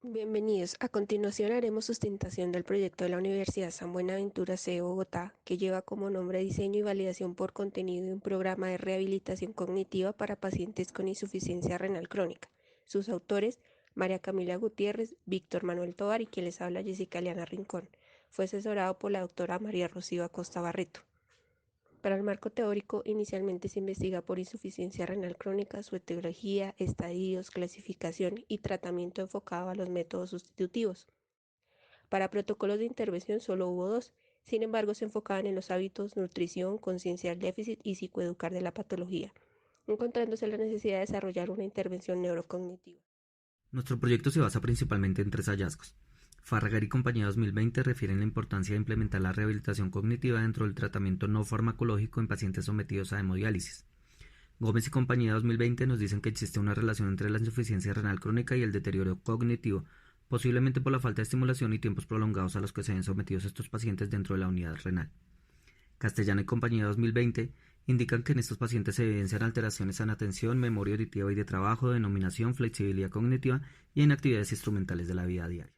Bienvenidos. A continuación haremos sustentación del proyecto de la Universidad San Buenaventura C. de Bogotá, que lleva como nombre Diseño y Validación por Contenido de un programa de rehabilitación cognitiva para pacientes con insuficiencia renal crónica. Sus autores, María Camila Gutiérrez, Víctor Manuel Tovar y quien les habla Jessica Eliana Rincón. Fue asesorado por la doctora María Rocío Acosta Barreto. Para el marco teórico, inicialmente se investiga por insuficiencia renal crónica, su etiología, estadios, clasificación y tratamiento enfocado a los métodos sustitutivos. Para protocolos de intervención solo hubo dos, sin embargo se enfocaban en los hábitos, nutrición, conciencia del déficit y psicoeducar de la patología, encontrándose la necesidad de desarrollar una intervención neurocognitiva. Nuestro proyecto se basa principalmente en tres hallazgos. Farragut y compañía 2020 refieren la importancia de implementar la rehabilitación cognitiva dentro del tratamiento no farmacológico en pacientes sometidos a hemodiálisis. Gómez y compañía 2020 nos dicen que existe una relación entre la insuficiencia renal crónica y el deterioro cognitivo, posiblemente por la falta de estimulación y tiempos prolongados a los que se ven sometidos estos pacientes dentro de la unidad renal. Castellano y compañía 2020 indican que en estos pacientes se evidencian alteraciones en atención, memoria auditiva y de trabajo, denominación, flexibilidad cognitiva y en actividades instrumentales de la vida diaria.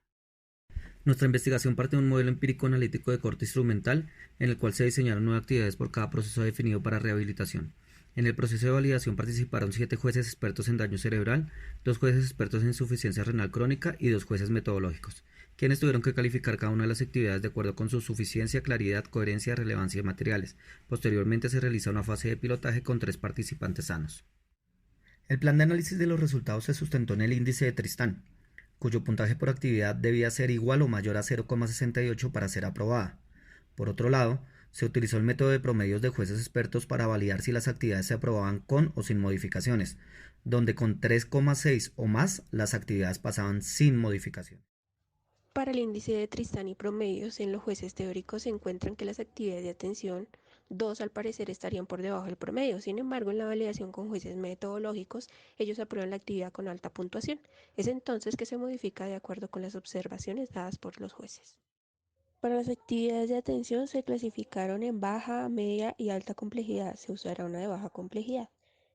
Nuestra investigación parte de un modelo empírico analítico de corte instrumental en el cual se diseñaron 9 actividades por cada proceso definido para rehabilitación. En el proceso de validación participaron 7 jueces expertos en daño cerebral, 2 jueces expertos en insuficiencia renal crónica y 2 jueces metodológicos, quienes tuvieron que calificar cada una de las actividades de acuerdo con su suficiencia, claridad, coherencia, relevancia de materiales. Posteriormente se realiza una fase de pilotaje con 3 participantes sanos. El plan de análisis de los resultados se sustentó en el índice de Tristán, cuyo puntaje por actividad debía ser igual o mayor a 0,68 para ser aprobada. Por otro lado, se utilizó el método de promedios de jueces expertos para validar si las actividades se aprobaban con o sin modificaciones, donde con 3,6 o más las actividades pasaban sin modificación. Para el índice de Tristán y promedios, en los jueces teóricos se encuentran que las actividades de atención, dos al parecer estarían por debajo del promedio. Sin embargo, en la validación con jueces metodológicos, ellos aprueban la actividad con alta puntuación. Es entonces que se modifica de acuerdo con las observaciones dadas por los jueces. Para las actividades de atención se clasificaron en baja, media y alta complejidad. Se usará una de baja complejidad.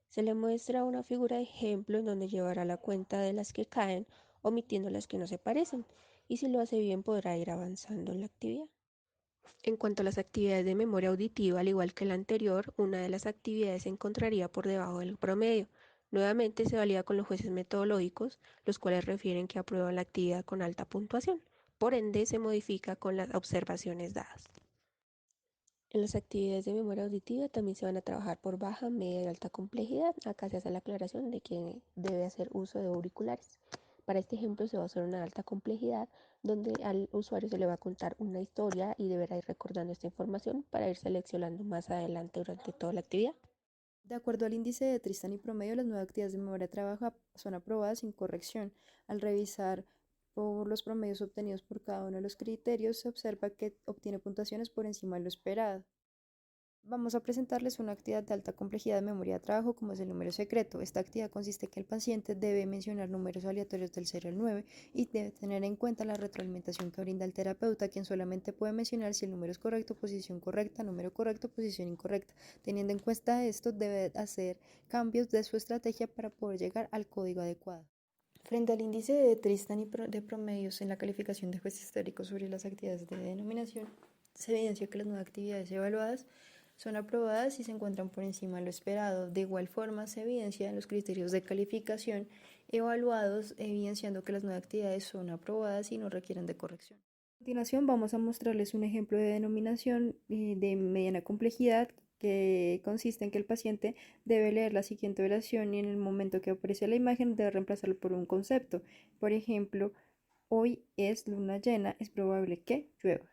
Se le muestra una figura de ejemplo en donde llevará la cuenta de las que caen, omitiendo las que no se parecen, y si lo hace bien podrá ir avanzando en la actividad. En cuanto a las actividades de memoria auditiva, al igual que la anterior, una de las actividades se encontraría por debajo del promedio. Nuevamente se valida con los jueces metodológicos, los cuales refieren que aprueban la actividad con alta puntuación. Por ende, se modifica con las observaciones dadas. En las actividades de memoria auditiva también se van a trabajar por baja, media y alta complejidad. Acá se hace la aclaración de que debe hacer uso de auriculares. Para este ejemplo se va a usar una alta complejidad donde al usuario se le va a contar una historia y deberá ir recordando esta información para ir seleccionando más adelante durante toda la actividad. De acuerdo al índice de Tristán y promedio, las nuevas actividades de memoria de trabajo son aprobadas sin corrección. Al revisar por los promedios obtenidos por cada uno de los criterios, se observa que obtiene puntuaciones por encima de lo esperado. Vamos a presentarles una actividad de alta complejidad de memoria de trabajo como es el número secreto. Esta actividad consiste en que el paciente debe mencionar números aleatorios del 0 al 9 y debe tener en cuenta la retroalimentación que brinda el terapeuta, quien solamente puede mencionar si el número es correcto, posición correcta, número correcto, posición incorrecta. Teniendo en cuenta esto, debe hacer cambios de su estrategia para poder llegar al código adecuado. Frente al índice de Tristan y de promedios en la calificación de jueces históricos sobre las actividades de denominación, se evidencia que las nuevas actividades evaluadas son aprobadas y se encuentran por encima de lo esperado. De igual forma, se evidencian los criterios de calificación evaluados, evidenciando que las nuevas actividades son aprobadas y no requieren de corrección. A continuación, vamos a mostrarles un ejemplo de denominación de mediana complejidad que consiste en que el paciente debe leer la siguiente oración y en el momento que aparece la imagen debe reemplazarlo por un concepto. Por ejemplo, hoy es luna llena, es probable que llueva.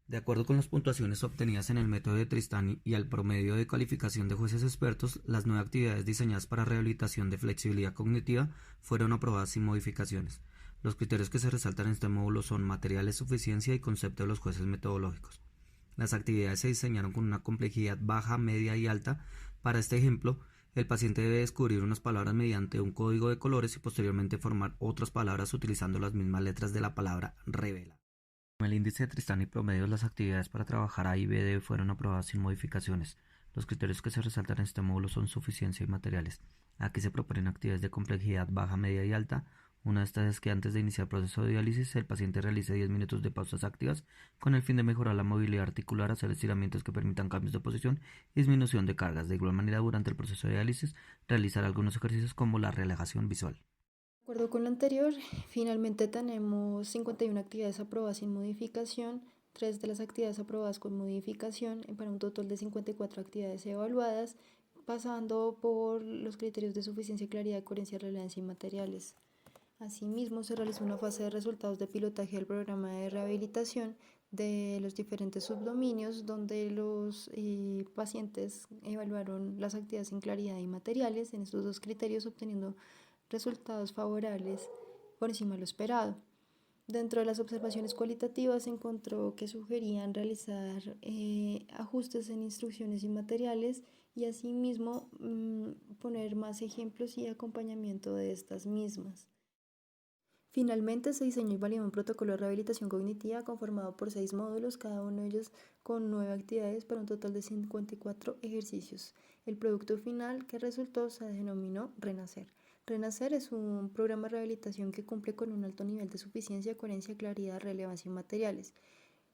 De acuerdo con las puntuaciones obtenidas en el método de Tristán y al promedio de calificación de jueces expertos, las 9 actividades diseñadas para rehabilitación de flexibilidad cognitiva fueron aprobadas sin modificaciones. Los criterios que se resaltan en este módulo son materiales, suficiencia y concepto de los jueces metodológicos. Las actividades se diseñaron con una complejidad baja, media y alta. Para este ejemplo, el paciente debe descubrir unas palabras mediante un código de colores y posteriormente formar otras palabras utilizando las mismas letras de la palabra revela. Con el índice de Tristán y promedios, las actividades para trabajar A y B D fueron aprobadas sin modificaciones. Los criterios que se resaltan en este módulo son suficiencia y materiales. Aquí se proponen actividades de complejidad baja, media y alta, Una de estas es que antes de iniciar el proceso de diálisis, el paciente realice 10 minutos de pausas activas con el fin de mejorar la movilidad articular, hacer estiramientos que permitan cambios de posición y disminución de cargas. De igual manera, durante el proceso de diálisis, realizar algunos ejercicios como la relajación visual. De acuerdo con lo anterior, finalmente tenemos 51 actividades aprobadas sin modificación, 3 de las actividades aprobadas con modificación, para un total de 54 actividades evaluadas, pasando por los criterios de suficiencia, claridad, coherencia, relevancia y materiales. Asimismo, se realizó una fase de resultados de pilotaje del programa de rehabilitación de los diferentes subdominios, donde los pacientes evaluaron las actividades en claridad y materiales en estos dos criterios, obteniendo resultados favorables por encima de lo esperado. Dentro de las observaciones cualitativas se encontró que sugerían realizar ajustes en instrucciones y materiales y asimismo poner más ejemplos y acompañamiento de estas mismas. Finalmente, se diseñó y validó un protocolo de rehabilitación cognitiva conformado por 6 módulos, cada uno de ellos con 9 actividades para un total de 54 ejercicios. El producto final que resultó se denominó Renacer. Renacer es un programa de rehabilitación que cumple con un alto nivel de suficiencia, coherencia, claridad, relevancia y materiales.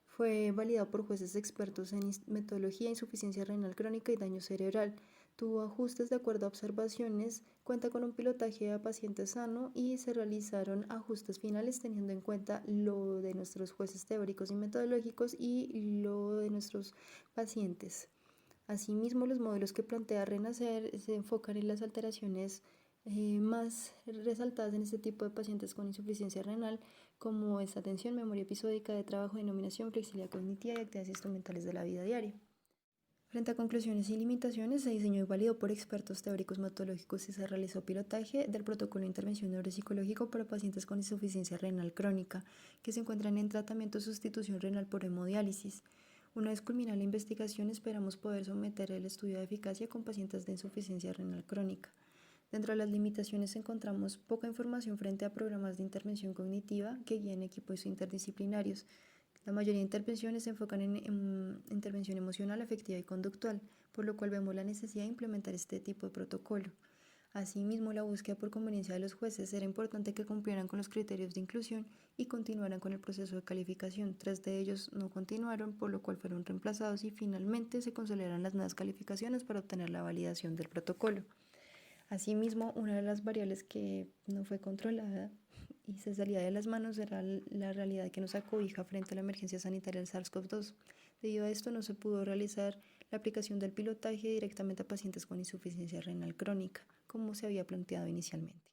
Fue validado por jueces expertos en metodología, insuficiencia renal crónica y daño cerebral. Tuvo ajustes de acuerdo a observaciones, cuenta con un pilotaje a paciente sano y se realizaron ajustes finales teniendo en cuenta lo de nuestros jueces teóricos y metodológicos y lo de nuestros pacientes. Asimismo, los modelos que plantea Renacer se enfocan en las alteraciones más resaltadas en este tipo de pacientes con insuficiencia renal, como es atención, memoria episódica de trabajo, denominación, flexibilidad cognitiva y actividades instrumentales de la vida diaria. Frente a conclusiones y limitaciones, se diseñó y validó por expertos teóricos metodológicos y se realizó pilotaje del protocolo de intervención neuropsicológico para pacientes con insuficiencia renal crónica que se encuentran en tratamiento de sustitución renal por hemodiálisis. Una vez culminada la investigación, esperamos poder someter el estudio de eficacia con pacientes de insuficiencia renal crónica. Dentro de las limitaciones encontramos poca información frente a programas de intervención cognitiva que guían equipos interdisciplinarios. La mayoría de intervenciones se enfocan en intervención emocional, afectiva y conductual, por lo cual vemos la necesidad de implementar este tipo de protocolo. Asimismo, la búsqueda por conveniencia de los jueces era importante que cumplieran con los criterios de inclusión y continuaran con el proceso de calificación. 3 de ellos no continuaron, por lo cual fueron reemplazados y finalmente se consolidaron las nuevas calificaciones para obtener la validación del protocolo. Asimismo, una de las variables que no fue controlada y se salía de las manos era la realidad que nos acobija frente a la emergencia sanitaria del SARS-CoV-2. Debido a esto, no se pudo realizar la aplicación del pilotaje directamente a pacientes con insuficiencia renal crónica, como se había planteado inicialmente.